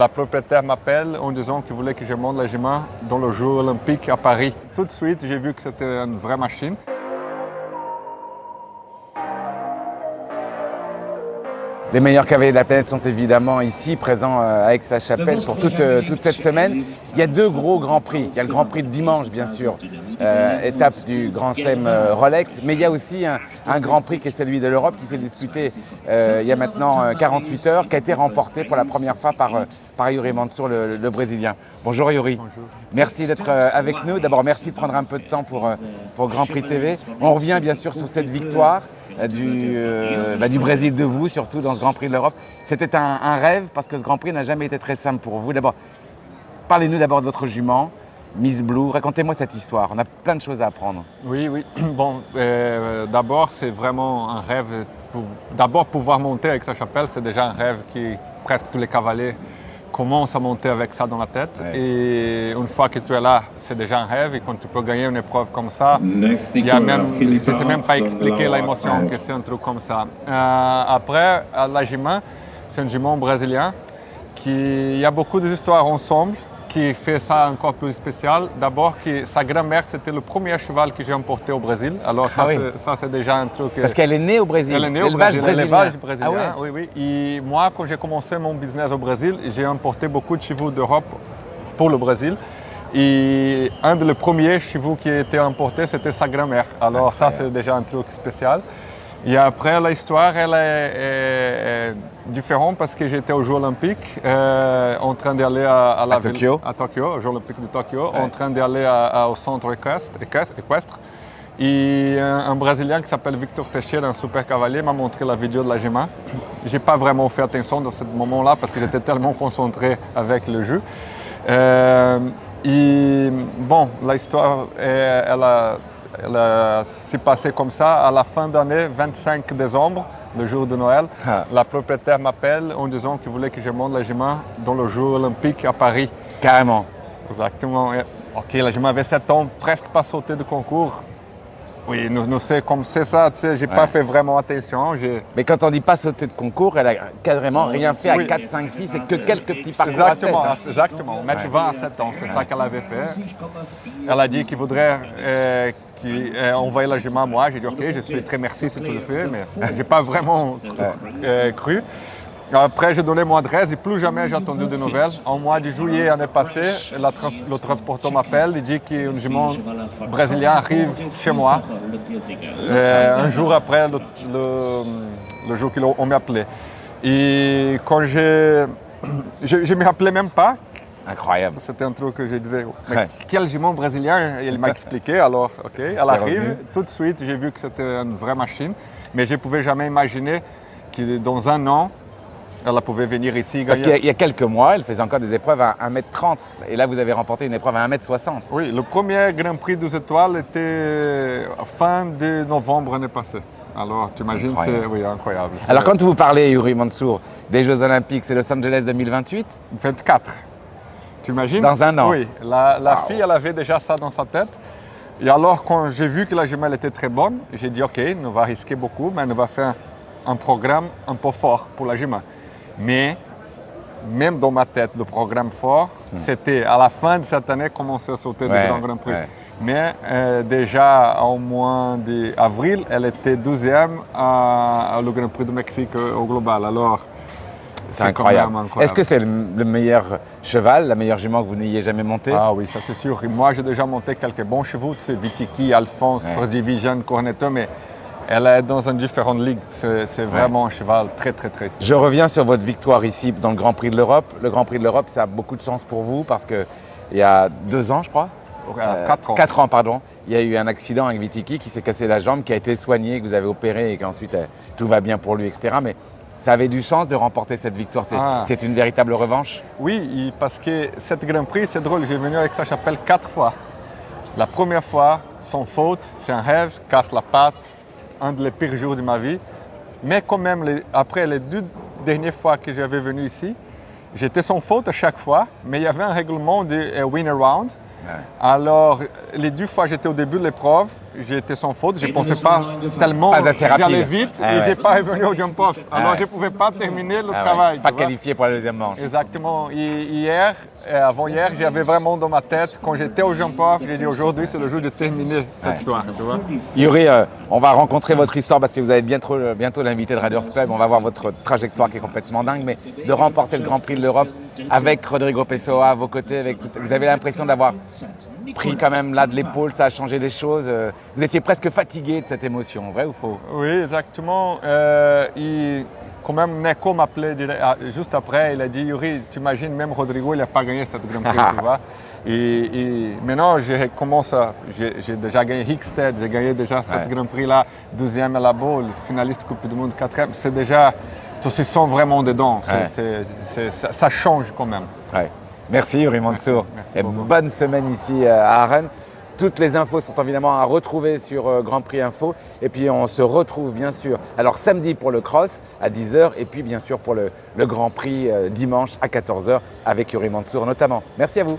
La propriétaire m'appelle en disant qu'il voulait que je monte la jument dans le jeu olympique à Paris. Tout de suite, j'ai vu que c'était une vraie machine. Les meilleurs cavaliers de la planète sont évidemment ici, présents à Aix-la-Chapelle pour toute cette semaine. Il y a deux gros grands prix. Il y a le Grand Prix de dimanche, bien sûr, étape du Grand Chelem Rolex. Mais il y a aussi un Grand Prix qui est celui de l'Europe qui s'est disputé il y a maintenant 48 heures, qui a été remporté pour la première fois par Yuri Mansour, le Brésilien. Bonjour Yuri. Bonjour. Merci d'être avec nous. D'abord, merci de prendre un peu de temps pour Grand Prix TV. On revient bien sûr sur cette victoire du Brésil de vous, surtout dans ce Grand Prix de l'Europe. C'était un rêve parce que ce Grand Prix n'a jamais été très simple pour vous. D'abord, parlez-nous d'abord de votre jument, Miss Blue. Racontez-moi cette histoire. On a plein de choses à apprendre. Oui. Bon, d'abord, c'est vraiment un rêve. D'abord, pouvoir monter avec sa chapelle, c'est déjà un rêve qui presque tous les cavaliers commencent à monter avec ça dans la tête. Ouais. Et une fois que tu es là, c'est déjà un rêve. Et quand tu peux gagner une épreuve comme ça, il y a même, je ne sais même pas expliquer l'émotion que c'est un truc comme ça. Après, la jument, c'est un jument brésilien il y a beaucoup d'histoires ensemble qui fait ça encore plus spécial. D'abord, sa grand-mère, c'était le premier cheval que j'ai emporté au Brésil. Alors ça, c'est déjà un truc... Parce qu'elle est née au Brésil. Elle est née au Brésil, l'élevage brésilien. Ah ouais. Oui. Et moi, quand j'ai commencé mon business au Brésil, j'ai importé beaucoup de chevaux d'Europe pour le Brésil. Et un des premiers chevaux qui a été importé, c'était sa grand-mère. Alors ça, c'est déjà un truc spécial. Et après, l'histoire, elle est différente parce que j'étais aux Jeux Olympiques en train d'aller à Tokyo, aux Jeux Olympiques de Tokyo, en train d'aller au centre équestre. Et un Brésilien qui s'appelle Victor Teixeira, un super cavalier, m'a montré la vidéo de la jument. Je n'ai pas vraiment fait attention dans ce moment-là parce que j'étais tellement concentré avec le jeu. Et bon, l'histoire, elle s'est passée comme ça. À la fin d'année, 25 décembre, le jour de Noël, la propriétaire m'appelle en disant qu'il voulait que je monte la jument dans le jeu olympique à Paris. Carrément. Exactement. Ok, la jument avait 7 ans, presque pas sauté de concours. Oui, nous c'est comme c'est ça, tu sais, j'ai pas fait vraiment attention. Mais quand on dit pas sauter de concours, elle a carrément rien fait à 4, 5, 6, c'est que quelques petits parcours à 7. Exactement, mettre 20 à 7 ans, c'est ça qu'elle avait fait. Elle a dit qu'il voudrait envoyer la jument à moi. J'ai dit ok, je suis très merci si tu le fais, mais j'ai pas vraiment cru. Après, j'ai donné mon adresse et plus jamais j'ai entendu de nouvelles. En mois de juillet l'année passée, le transporteur m'appelle, il dit qu'un jument brésilien arrive chez moi. Un jour après le jour qu'on m'a appelé. Et quand je ne me rappelais même pas. Incroyable. C'était un truc que je disais, mais quel jument brésilien? Il m'a expliqué, alors ok, elle arrive. Tout de suite, j'ai vu que c'était une vraie machine, mais je ne pouvais jamais imaginer que dans un an, elle pouvait venir ici gagner. Parce qu'il y a quelques mois, elle faisait encore des épreuves à 1m30. Et là, vous avez remporté une épreuve à 1m60. Oui, le premier Grand Prix des Étoiles était fin de novembre l'année passée. Alors, tu imagines, c'est incroyable. Alors, quand vous parlez, Yuri Mansour, des Jeux Olympiques, c'est Los Angeles 2028 24. Tu imagines? Dans un an. Oui, la fille, elle avait déjà ça dans sa tête. Et alors, quand j'ai vu que la jumelle était très bonne, j'ai dit, OK, on va risquer beaucoup, mais on va faire un programme un peu fort pour la jument. Mais même dans ma tête, le programme fort, c'était à la fin de cette année commencer à sauter des Grand Prix. Mais déjà au mois d'avril, elle était 12e au Grand Prix du Mexique au global. Alors, c'est incroyable. Est-ce que c'est le meilleur cheval, la meilleure jument que vous n'ayez jamais montée? Ah oui, ça c'est sûr. Et moi, j'ai déjà monté quelques bons chevaux, tu sais, Vitiki, Alphonse, First Division, Cornetto, mais elle est dans une différente ligue. C'est vraiment un cheval très spécial. Je reviens sur votre victoire ici dans le Grand Prix de l'Europe. Le Grand Prix de l'Europe, ça a beaucoup de sens pour vous parce qu'il y a 2 ans, je crois. 4 ans. 4 ans, pardon. Il y a eu un accident avec Vitiki qui s'est cassé la jambe, qui a été soigné, que vous avez opéré et qu'ensuite tout va bien pour lui, etc. Mais ça avait du sens de remporter cette victoire. C'est une véritable revanche? Oui, parce que cette Grand Prix, c'est drôle. J'ai venu avec sa chapelle 4 fois. La première fois, sans faute, c'est un rêve, casse la patte. Un des pires jours de ma vie. Mais quand même, après les 2 dernières fois que j'avais venu ici, j'étais sans faute à chaque fois, mais il y avait un règlement de win around. Alors, les 2 fois j'étais au début de l'épreuve, j'ai été sans faute, je ne pensais pas tellement Pas assez rapide. j'allais vite et je n'ai pas revenu au jump-off. Alors, je ne pouvais pas terminer le travail. Pas tu vois. qualifié pour la deuxième manche. Exactement. Hier, avant-hier, j'avais vraiment dans ma tête, quand j'étais au jump-off, j'ai dit aujourd'hui, c'est le jour de terminer cette histoire. Tu vois. Yuri, on va rencontrer votre histoire parce que vous allez bientôt l'invité de Riders Club. On va voir votre trajectoire qui est complètement dingue, mais de remporter le Grand Prix de l'Europe avec Rodrigo Pessoa à vos côtés, avec tout ça. Vous avez l'impression d'avoir pris quand même là de l'épaule, ça a changé les choses. Vous étiez presque fatigué de cette émotion, vrai ou faux? Oui, exactement. Quand même, Neko m'appelait juste après, il a dit Yuri, tu imagines, même Rodrigo, il n'a pas gagné cette Grand Prix, tu vois. Et maintenant, j'ai déjà gagné Hickstead, j'ai gagné déjà cette Grand Prix-là, 12e à la Baule, finaliste Coupe du Monde 4e. C'est déjà, tu se sens vraiment dedans, ça change quand même. Ouais. Merci Yuri Mansour. Merci et bonne semaine ici à Aachen. Toutes les infos sont évidemment à retrouver sur Grand Prix Info. Et puis on se retrouve bien sûr, alors samedi pour le cross à 10h et puis bien sûr pour le Grand Prix dimanche à 14h avec Yuri Mansour notamment. Merci à vous.